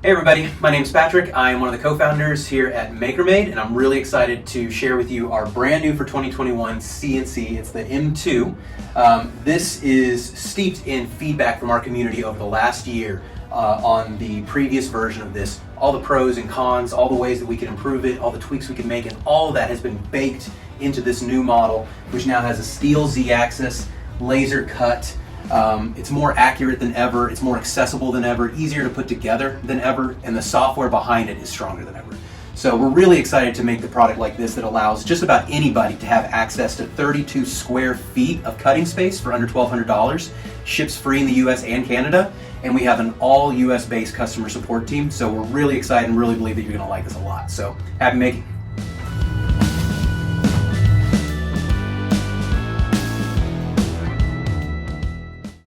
Hey everybody, my name is Patrick. I am one of the co-founders here at MakerMade, and I'm really excited to share with you our brand new for 2021 CNC. It's the M2. This is steeped in feedback from our community over the last year on the previous version of this. All the pros and cons, all the ways that we can improve it, all the tweaks we can make, and all of that has been baked into this new model, which now has a steel Z-axis, laser cut. It's more accurate than ever, it's more accessible than ever, easier to put together than ever, and the software behind it is stronger than ever. So we're really excited to make the product like this that allows just about anybody to have access to 32 square feet of cutting space for under $1,200. Ships free in the US and Canada, and we have an all US based customer support team, so we're really excited and really believe that you're going to like this a lot. So happy making.